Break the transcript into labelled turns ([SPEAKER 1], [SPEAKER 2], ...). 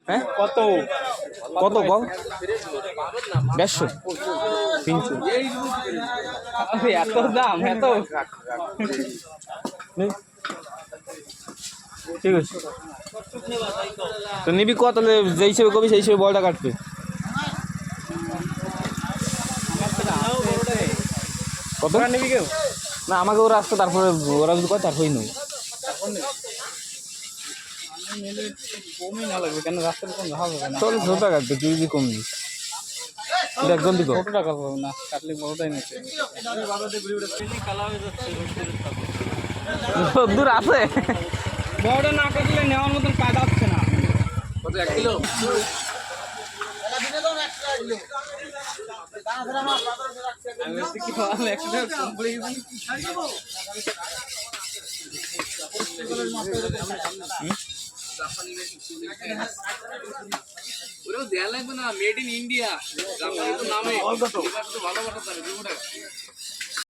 [SPEAKER 1] হ্যাঁ
[SPEAKER 2] কত
[SPEAKER 1] কত কম 150 300
[SPEAKER 2] এত দাম এত
[SPEAKER 1] নেই। ঠিক আছে তো নিবি কত যে হিসেবে কবি সেই হিসেবে বলটা কাটবে কত
[SPEAKER 2] নিবি কেউ
[SPEAKER 1] না আমাকে ওরা আসতো তারপরে ওরা যদি কয় তারপরেই নেই
[SPEAKER 2] কমই না লাগবে কেন রাস্তার কম হবে না
[SPEAKER 1] চল ছোটা কাটবে তুই যদি কম দিস একজন দিক
[SPEAKER 2] ছোট টাকা পাবো না কাটলে বড়টাই নিচ্ছে
[SPEAKER 1] দূর আছে
[SPEAKER 2] বড়টা না কাটলে নেওয়ার মতন কায়দা হচ্ছে না
[SPEAKER 3] কত 1 কিলো ওরেও দেয়া লাগবে না মেড ইন ইন্ডিয়া জাপানি তো নামে ভালো কথা 2 টাকা